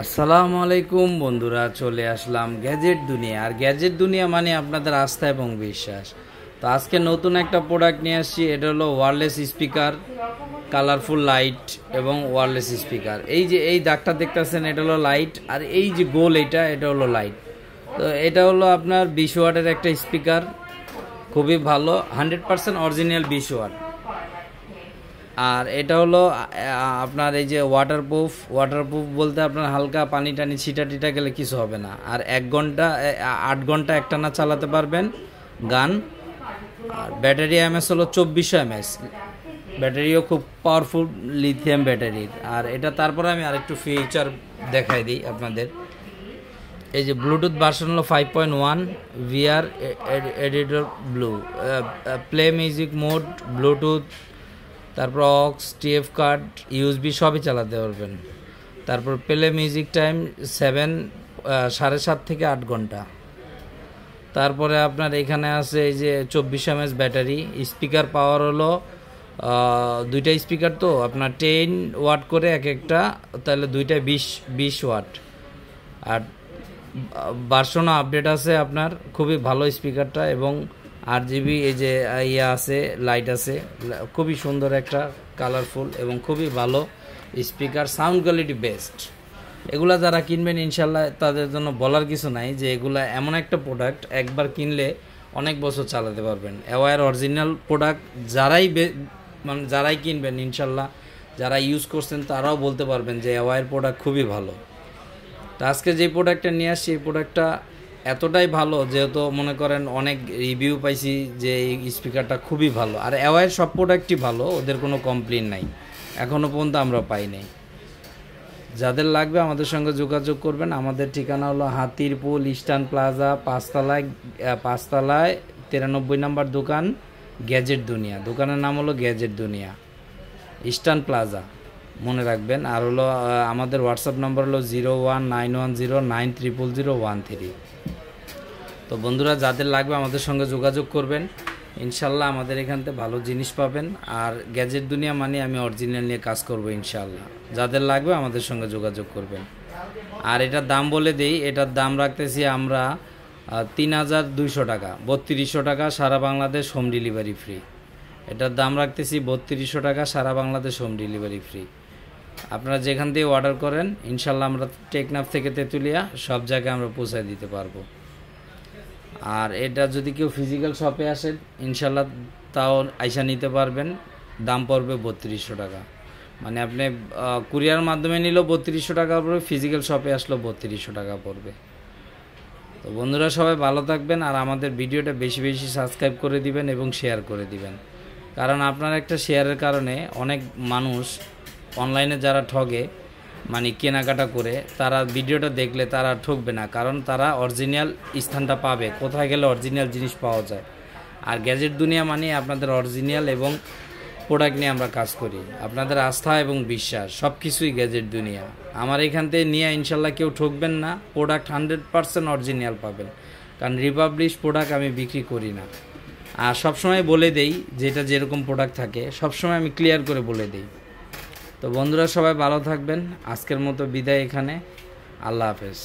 আসসালামু আলাইকুম বন্ধুরা, চলে আসলাম গ্যাজেট দুনিয়া। আর গ্যাজেট দুনিয়া মানে আপনাদের আস্থা এবং বিশ্বাস। তো আজকে নতুন একটা প্রোডাক্ট নিয়ে আসছি। এটা হলো ওয়্যারলেস স্পিকার, কালারফুল লাইট এবং ওয়্যারলেস স্পিকার। এই যে এই দাগটা দেখতেছেন, এটা হলো লাইট, আর এই যে গোল এটা হলো লাইট। তো এটা হলো আপনার 20 ওয়াটের একটা স্পিকার, খুবই ভালো, 100% অরিজিনাল 20 ওয়াট। আর এটা হলো আপনার এই যে ওয়াটারপ্রুফ বলতে আপনার হালকা পানি টানি ছিটা টিটা গেলে কিছু হবে না। আর 8 ঘন্টা একটানা চালাতে পারবেন গান। আর ব্যাটারি এমএস হলো 2400 এমএস, ব্যাটারিও খুব পাওয়ারফুল লিথিয়াম ব্যাটারির। আর এটা তারপরে আমি আরেকটু ফিচার দেখাই দিই আপনাদের। এই যে ব্লুটুথ ভার্সন হলো 5.1, VR editor, blue play music mode, Bluetooth, তারপর অক্স, টিএফ কার্ড, ইউএসবি সবই চালাতে পারবেন। তারপর প্লে মিউজিক টাইম 7.5 থেকে 8 ঘন্টা। তারপরে আপনার এখানে আছে এই যে 24 এমএস ব্যাটারি। স্পিকার পাওয়ার হলো দুইটা স্পিকার, তো আপনার 10 ওয়াট করে এক একটা, তাহলে দুইটায় 20 ওয়াট। আর ভার্সনও আপডেট আছে আপনার, খুবই ভালো স্পিকারটা। এবং RGB এই যে আছে, লাইট আছে, খুবই সুন্দর একটা কালারফুল এবং খুবই ভালো স্পিকার, সাউন্ড কোয়ালিটি বেস্ট। এগুলা যারা কিনবেন ইনশাল্লাহ তাদের জন্য বলার কিছু নাই, যে এগুলা এমন একটা প্রোডাক্ট একবার কিনলে অনেক বছর চালাতে পারবেন। অ্যাওয়ার অরিজিনাল প্রোডাক্ট যারাই কিনবেন ইনশাল্লাহ, যারা ইউজ করছেন তারাও বলতে পারবেন যে অ্যাওয়ার প্রোডাক্ট খুবই ভালো। তো আজকে যে প্রোডাক্টটা নিয়ে আসছি, এই প্রোডাক্টটা এতটাই ভালো, যেহেতু মনে করেন অনেক রিভিউ পাইছি যে এই স্পিকারটা খুবই ভালো। আর অ্যাওয়ার সব প্রোডাক্টই ভালো, ওদের কোনো কমপ্লেন নাই, এখনও পর্যন্ত আমরা পাই নাই। যাদের লাগবে আমাদের সঙ্গে যোগাযোগ করবেন। আমাদের ঠিকানা হলো হাতিরপুল ইস্টার্ন প্লাজা, 5তলায় 93 নম্বর দোকান, গ্যাজেট দুনিয়া। দোকানের নাম হলো গ্যাজেট দুনিয়া, ইস্টার্ন প্লাজা, মনে রাখবেন। আর হলো আমাদের হোয়াটসঅ্যাপ নম্বর হলো 019109000113। তো বন্ধুরা, যাদের লাগবে আমাদের সঙ্গে যোগাযোগ করবেন, ইনশাল্লাহ আমাদের এখান থেকে ভালো জিনিস পাবেন। আর গ্যাজেট দুনিয়া মানে আমি অরিজিনাল নিয়ে কাজ করব ইনশাল্লাহ। যাদের লাগবে আমাদের সঙ্গে যোগাযোগ করবেন। আর এটার দাম বলে দেই, এটার দাম রাখতেছি আমরা 3200 টাকা, 3200 টাকা, সারা বাংলাদেশ হোম ডেলিভারি ফ্রি। এটার দাম রাখতেছি 3200 টাকা, সারা বাংলাদেশ হোম ডেলিভারি ফ্রি। আপনারা যেখান থেকে অর্ডার করেন ইনশাল্লাহ আমরা টেকনাফ থেকে তেঁতুলিয়া সব জায়গায় আমরা পৌঁছায় দিতে পারবো। আর এটা যদি কেউ ফিজিক্যাল শপে আসেন ইনশাল্লাহ তাও আইসা নিতে পারবেন। দাম পড়বে 3200 টাকা, মানে আপনি কুরিয়ার মাধ্যমে নিলেও 3200 টাকা পড়বে, ফিজিক্যাল শপে আসলেও 3200 টাকা পড়বে। তো বন্ধুরা, সবাই ভালো থাকবেন। আর আমাদের ভিডিওটা বেশি বেশি সাবস্ক্রাইব করে দিবেন এবং শেয়ার করে দিবেন, কারণ আপনার একটা শেয়ারের কারণে অনেক মানুষ অনলাইনে যারা ঠগে, মানে কেনাকাটা করে, তারা ভিডিওটা দেখলে তারা ঠকবে না, কারণ তারা অরিজিনাল স্থানটা পাবে, কোথায় গেলে অরিজিনাল জিনিস পাওয়া যায়। আর গ্যাজেট দুনিয়া মানে আপনাদের অরিজিনাল এবং প্রোডাক্ট নিয়ে আমরা কাজ করি। আপনাদের আস্থা এবং বিশ্বাস সব কিছুই গ্যাজেট দুনিয়া। আমার এখান থেকে নিয়ে ইনশাল্লাহ কেউ ঠকবেন না, প্রোডাক্ট 100% অরিজিনাল পাবেন, কারণ রিপাবলিশ প্রোডাক্ট আমি বিক্রি করি না। আর সবসময় বলে দেই যেটা যেরকম প্রোডাক্ট থাকে সবসময় আমি ক্লিয়ার করে বলে দিই। তো বন্ধুরা, সবাই ভালো থাকবেন। আজকের মতো বিদায় এখানে, আল্লাহ হাফেজ।